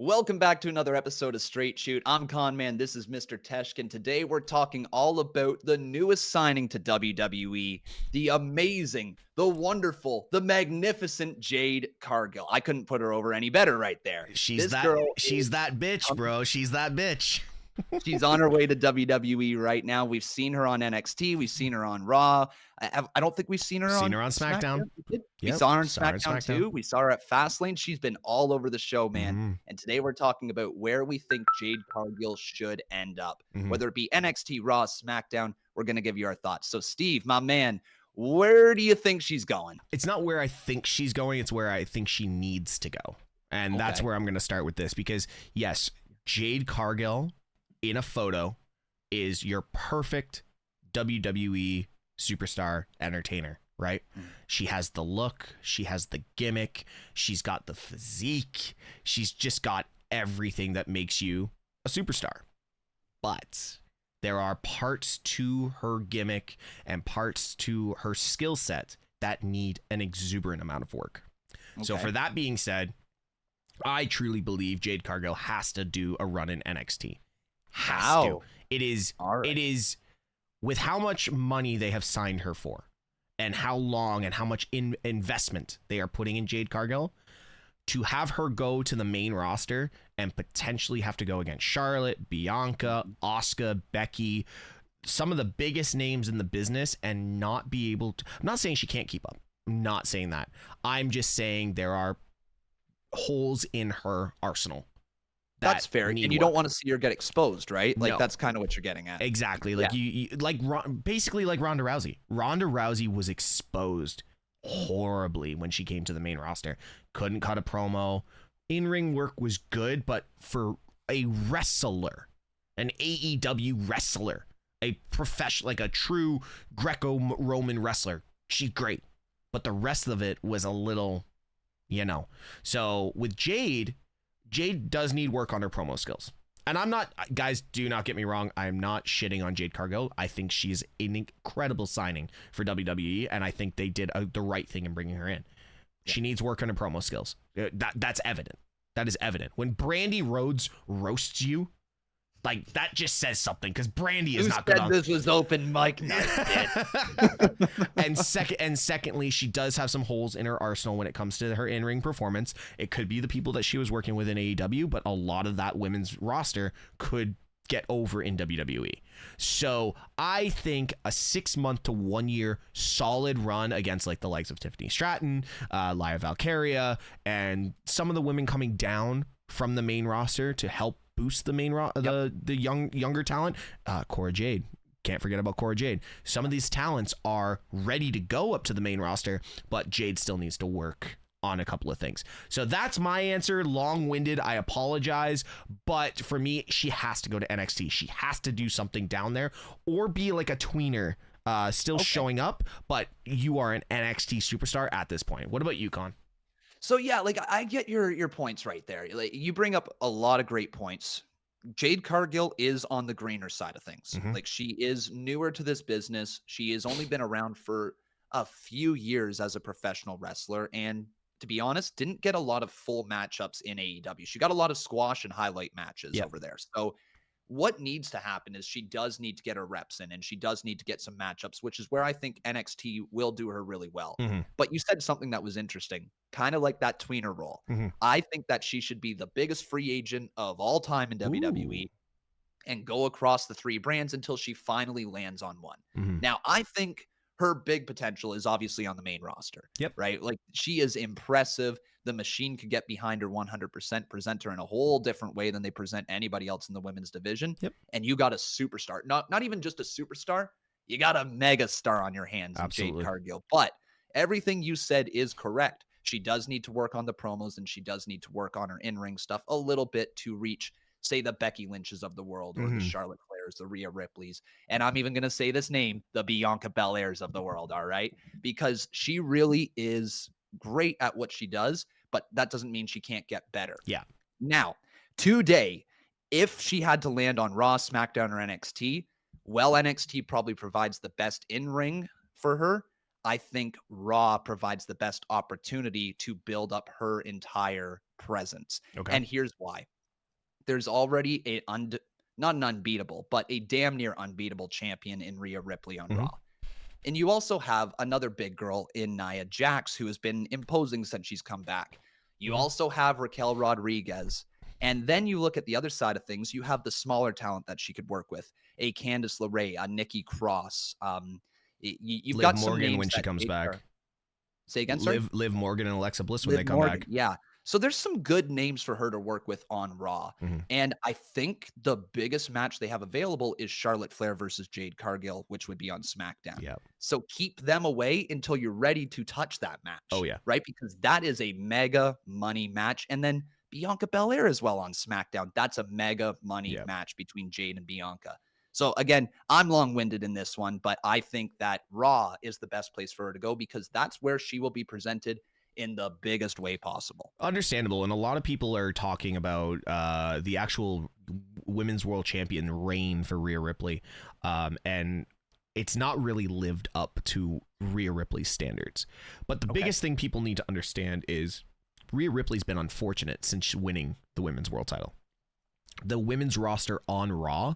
Welcome back to another episode of Straight Shoot. I'm Conman. This is MrTeshk, and today we're talking all about the newest signing to WWE, the amazing, the wonderful, the magnificent Jade Cargill. I couldn't put her over any better right there. She's that bitch, bro. She's that bitch. She's on her way to WWE right now. We've seen her on NXT. We've seen her on Raw. I don't think we've seen her on SmackDown. We saw her on SmackDown too. We saw her at Fastlane. She's been all over the show, man. And today we're talking about where we think Jade Cargill should end up, whether it be NXT, Raw, SmackDown. We're going to give you our thoughts. So, Steve, my man, where do you think she's going? It's not where I think she's going. It's where I think she needs to go. And that's where I'm going to start with this because, yes, Jade Cargill in a photo is your perfect WWE superstar entertainer, right? She has the look, she has the gimmick, she's got the physique, she's just got everything that makes you a superstar. But there are parts to her gimmick and parts to her skill set that need an exuberant amount of work. So for that being said, I truly believe Jade Cargill has to do a run in NXT. How? It is with how much money they have signed her for and how long and how much investment they are putting in Jade Cargill, to have her go to the main roster and potentially have to go against Charlotte, Bianca, Asuka, Becky, some of the biggest names in the business, and not be able to. I'm not saying she can't keep up. I'm not saying that. I'm just saying there are holes in her arsenal. That's fair. And you don't want to see her get exposed, right? Like, that's kind of what you're getting at. Exactly. Like basically like Ronda Rousey. Ronda Rousey was exposed horribly when she came to the main roster. Couldn't cut a promo. In-ring work was good, but for a wrestler, an AEW wrestler, a professional, like a true Greco-Roman wrestler, she's great. But the rest of it was a little, So with Jade does need work on her promo skills. And I'm not, guys, do not get me wrong, I'm not shitting on Jade Cargill. I think she's an incredible signing for WWE, and I think they did the right thing in bringing her in. She needs work on her promo skills. That's evident. That is evident. When Brandy Rhodes roasts you, like, that just says something, because Brandy is not good on. This was open mic night. and secondly, she does have some holes in her arsenal when it comes to her in-ring performance. It could be the people that she was working with in AEW, but a lot of that women's roster could get over in WWE. So I think a 6-month to 1 year solid run against like the likes of Tiffany Stratton, Lia Valkyria, and some of the women coming down from the main roster to help boost the main the younger talent. Cora Jade, can't forget about Cora Jade. Some of these talents are ready to go up to the main roster, but Jade still needs to work on a couple of things. So that's my answer. Long-winded, I apologize, but for me, she has to go to NXT. She has to do something down there, or be like a tweener, still showing up, but you are an NXT superstar at this point. What about you, Con? So yeah, like, I get your points right there. Like, you bring up a lot of great points. Jade Cargill is on the greener side of things. Like, she is newer to this business. She has only been around for a few years as a professional wrestler, and to be honest, didn't get a lot of full matchups in AEW. She got a lot of squash and highlight matches over there. So what needs to happen is she does need to get her reps in, and she does need to get some matchups, which is where I think NXT will do her really well. But you said something that was interesting, kind of like that tweener role. I think that she should be the biggest free agent of all time in WWE and go across the 3 brands until she finally lands on one. Now, I think her big potential is obviously on the main roster. Right? Like, she is impressive. The machine could get behind her 100%, present her in a whole different way than they present anybody else in the women's division. And you got a superstar, not even just a superstar. You got a mega star on your hands, Jade Cargill. But everything you said is correct. She does need to work on the promos, and she does need to work on her in-ring stuff a little bit to reach, say, the Becky Lynches of the world, or the Charlotte Flairs, the Rhea Ripleys, and I'm even going to say this name, the Bianca Belairs of the world, all right? Because she really is great at what she does, but that doesn't mean she can't get better. Now, today, if she had to land on Raw, SmackDown, or NXT, well, NXT probably provides the best in-ring for her. I think Raw provides the best opportunity to build up her entire presence. And here's why. there's already not an unbeatable, but a damn near unbeatable champion in Rhea Ripley on Raw. And you also have another big girl in Nia Jax, who has been imposing since she's come back. You also have Raquel Rodriguez. And then you look at the other side of things, you have the smaller talent that she could work with. A Candice LeRae, a Nikki Cross. You've Liv got some Morgan names when she comes back. Say again, sorry? Liv Morgan and Alexa Bliss when they come back. Yeah. So there's some good names for her to work with on Raw. And I think the biggest match they have available is Charlotte Flair versus Jade Cargill, which would be on SmackDown. Yeah. So keep them away until you're ready to touch that match. Oh, yeah. Right? Because that is a mega money match. And then Bianca Belair as well on SmackDown. That's a mega money match between Jade and Bianca. So again, I'm long-winded in this one, but I think that Raw is the best place for her to go because that's where she will be presented in the biggest way possible. Understandable. And a lot of people are talking about the actual women's world champion reign for Rhea Ripley. And it's not really lived up to Rhea Ripley's standards. But the biggest thing people need to understand is Rhea Ripley's been unfortunate since winning the women's world title. The women's roster on Raw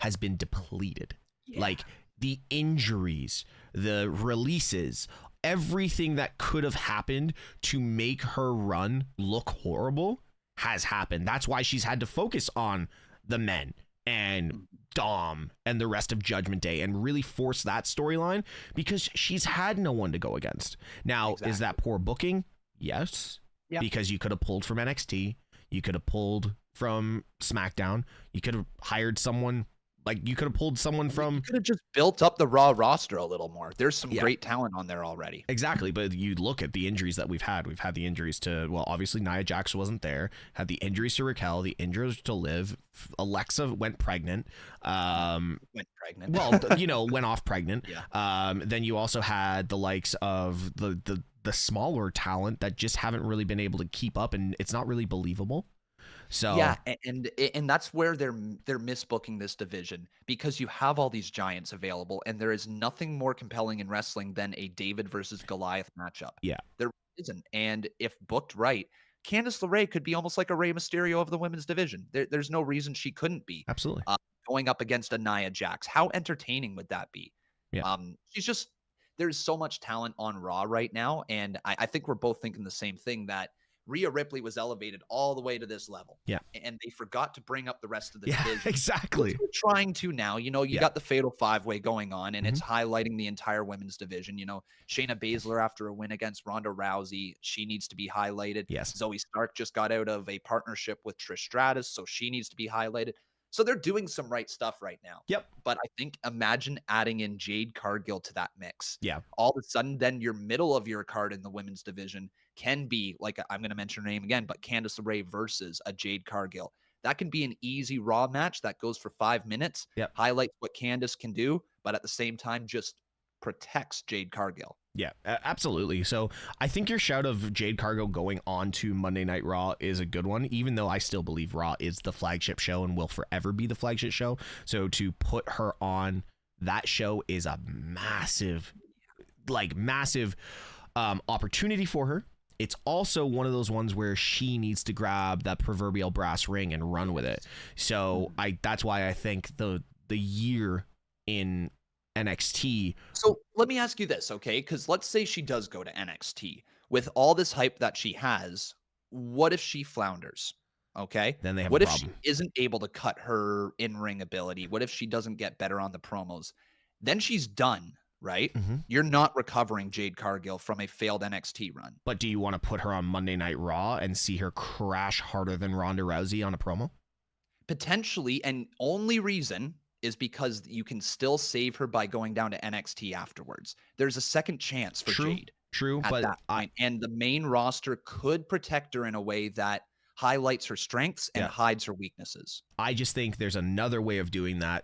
has been depleted. Like the injuries, the releases, everything that could have happened to make her run look horrible has happened. That's why she's had to focus on the men and Dom and the rest of Judgment Day and really force that storyline because she's had no one to go against. Now, is that poor booking? Yes. Yeah. Because you could have pulled from NXT. You could have pulled from SmackDown. You could have hired someone. Like, you could have pulled someone from... You could have just built up the Raw roster a little more. There's some great talent on there already. Exactly, but you look at the injuries that we've had. We've had the injuries to... Well, obviously, Nia Jax wasn't there. Had the injuries to Raquel, the injuries to Liv. Alexa went pregnant. Went pregnant. Well, went off pregnant. Yeah. Then you also had the likes of the smaller talent that just haven't really been able to keep up, and it's not really believable. So yeah, and that's where they're misbooking this division because you have all these giants available, and there is nothing more compelling in wrestling than a David versus Goliath matchup. Yeah, there isn't, and if booked right, Candice LeRae could be almost like a Rey Mysterio of the women's division. There's no reason she couldn't be. Absolutely. Going up against a Nia Jax. How entertaining would that be? Yeah. There's so much talent on Raw right now, and I think we're both thinking the same thing, that Rhea Ripley was elevated all the way to this level. Yeah. And they forgot to bring up the rest of the division. Exactly. We're trying to now. You got the Fatal 5-Way going on, and it's highlighting the entire women's division. Shayna Baszler, after a win against Ronda Rousey, she needs to be highlighted. Yes. Zoe Stark just got out of a partnership with Trish Stratus, so she needs to be highlighted. So they're doing some right stuff right now. Yep. But I think imagine adding in Jade Cargill to that mix. Yeah. All of a sudden, then your middle of your card in the women's division can be, like, I'm going to mention her name again, but Candice LeRae versus a Jade Cargill. That can be an easy Raw match that goes for 5 minutes, highlights what Candice can do, but at the same time just protects Jade Cargill. Yeah, absolutely. So I think your shout of Jade Cargill going on to Monday Night Raw is a good one, even though I still believe Raw is the flagship show and will forever be the flagship show. So to put her on that show is a massive opportunity for her. It's also one of those ones where she needs to grab that proverbial brass ring and run with it. So that's why I think the year in NXT. So let me ask you this, okay? Because let's say she does go to NXT. With all this hype that she has, what if she flounders? Okay. Then they have what a if problem. she isn't able to cut her in-ring ability? What if she doesn't get better on the promos? Then she's done, right? You're not recovering Jade Cargill from a failed NXT run. But do you want to put her on Monday Night Raw and see her crash harder than Ronda Rousey on a promo? Potentially, and only reason is because you can still save her by going down to NXT afterwards. There's a second chance for Jade. True, at but that point. And the main roster could protect her in a way that highlights her strengths and hides her weaknesses. I just think there's another way of doing that,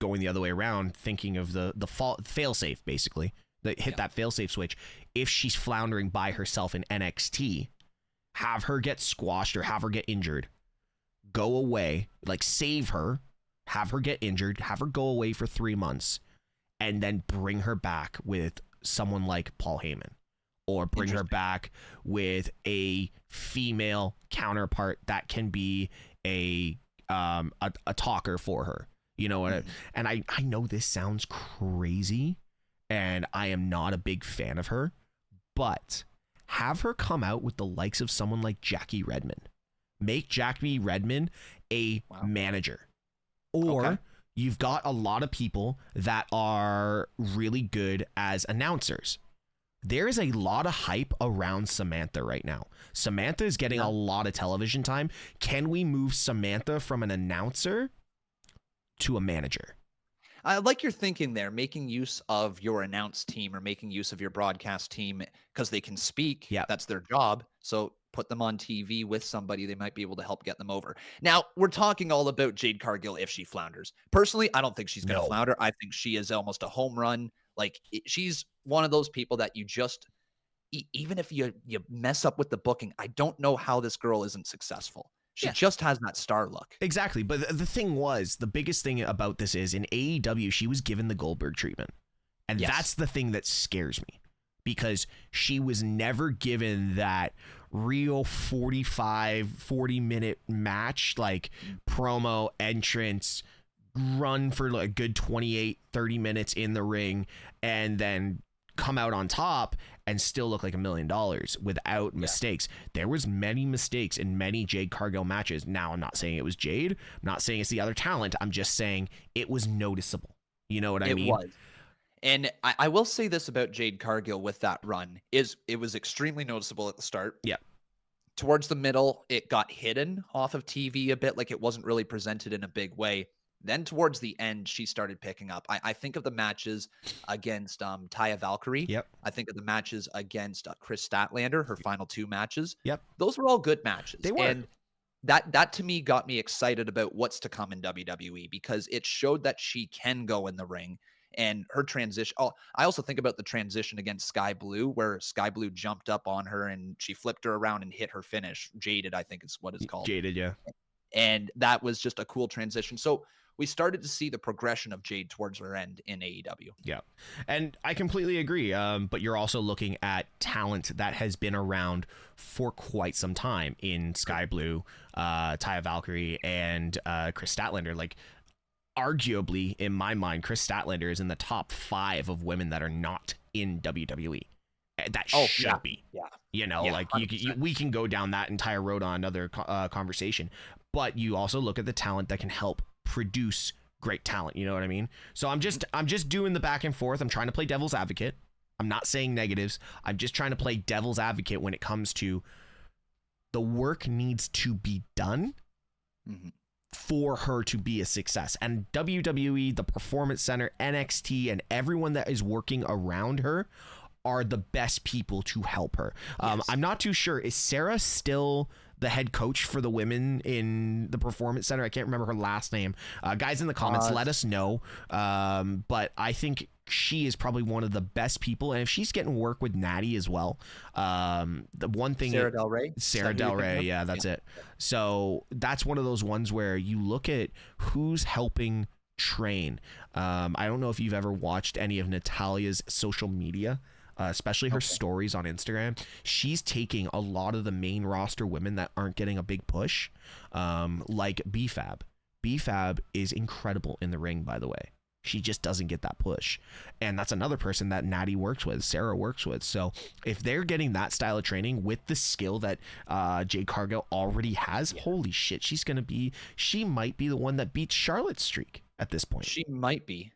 going the other way around, thinking of the fail-safe, basically. Hit that fail-safe switch. If she's floundering by herself in NXT, have her get squashed or have her get injured. Go away, save her, have her get injured, have her go away for 3 months, and then bring her back with someone like Paul Heyman. Or bring her back with a female counterpart that can be a a talker for her. You know, and I know this sounds crazy, and I am not a big fan of her, but have her come out with the likes of someone like Jackie Redmond. Make Jackie Redmond a manager. Or you've got a lot of people that are really good as announcers. There is a lot of hype around Samantha right now. Samantha is getting a lot of television time. Can we move Samantha from an announcer to a manager? I like your thinking there, making use of your announce team or making use of your broadcast team because they can speak. Yeah. That's their job. So put them on TV with somebody. They might be able to help get them over. Now, we're talking all about Jade Cargill if she flounders. Personally, I don't think she's going to flounder. I think she is almost a home run. Like, she's one of those people that you just, even if you mess up with the booking, I don't know how this girl isn't successful. She just has that star look. Exactly. But the thing was, the biggest thing about this is in AEW, she was given the Goldberg treatment. And that's the thing that scares me, because she was never given that real 40-minute match, like promo, entrance, run for like a good 28-30 minutes in the ring, and then come out on top and still look like $1 million without mistakes. There was many mistakes in many Jade Cargill matches. Now, I'm not saying it was Jade. I'm not saying it's the other talent. I'm just saying it was noticeable. You know what I mean? It was. And I will say this about Jade Cargill with that run is it was extremely noticeable at the start. Yeah. Towards the middle, it got hidden off of TV a bit, like it wasn't really presented in a big way. Then towards the end, she started picking up. I think of the matches against Taya Valkyrie. Yep. I think of the matches against Chris Statlander, her final 2 matches. Yep. Those were all good matches. They were. And that to me got me excited about what's to come in WWE, because it showed that she can go in the ring. And her transition. Oh, I also think about the transition against Sky Blue, where Sky Blue jumped up on her and she flipped her around and hit her finish. Jaded, I think is what it's called. Jaded, yeah. And that was just a cool transition. So we started to see the progression of Jade towards her end in AEW. Yeah. And I completely agree. But you're also looking at talent that has been around for quite some time in Sky Blue, Taya Valkyrie, and Chris Statlander. Like, arguably, in my mind, Chris Statlander is in the top 5 of women that are not in WWE. That should be. Yeah. You know, like we can go down that entire road on another conversation. But you also look at the talent that can help produce great talent. You know what I mean? So I'm just doing the back and forth. I'm trying to play devil's advocate. I'm not saying negatives. I'm just trying to play devil's advocate when it comes to the work needs to be done for her to be a success. And WWE, the Performance Center, NXT, and everyone that is working around her are the best people to help her. I'm not too sure. Is Sarah still the head coach for the women in the Performance Center? I can't remember her last name. Guys in the comments, let us know. But I think she is probably one of the best people. And if she's getting work with Natty as well, the one thing... Sarah Del Rey? Yeah, that's it. So that's one of those ones where you look at who's helping train. I don't know if you've ever watched any of Natalia's social media, especially her stories on Instagram. She's taking a lot of the main roster women that aren't getting a big push, like BFAB. BFAB is incredible in the ring, by the way. She just doesn't get that push. And that's another person that Natty works with, Sarah works with. So if they're getting that style of training with the skill that Jade Cargill already has, holy shit, she might be the one that beats Charlotte's streak at this point. She might be.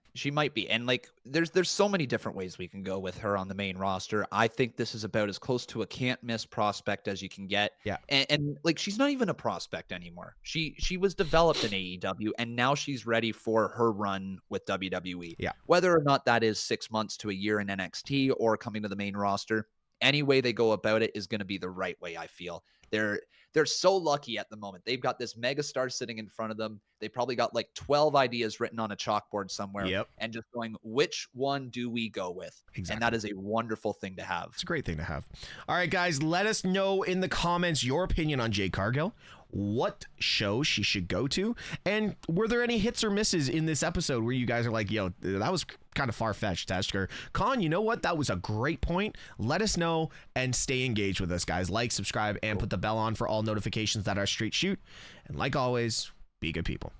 And like, there's so many different ways we can go with her on the main roster. I think this is about as close to a can't miss prospect as you can get. Yeah. And like, she's not even a prospect anymore. She was developed in AEW, and now she's ready for her run with WWE. Yeah. Whether or not that is 6 months to a year in NXT or coming to the main roster, any way they go about it is going to be the right way, I feel. They're so lucky at the moment. They've got this megastar sitting in front of them. They probably got like 12 ideas written on a chalkboard somewhere, and just going, which one do we go with? Exactly. And that is a wonderful thing to have. It's a great thing to have. All right, guys, let us know in the comments your opinion on Jade Cargill, what show she should go to, and were there any hits or misses in this episode where you guys are like, yo, that was kind of far-fetched, Teshk, or Con, you know what, that was a great point. Let us know and stay engaged with us, guys. Like, subscribe, and put the bell on for all notifications that our street shoot. And like always, Be good people.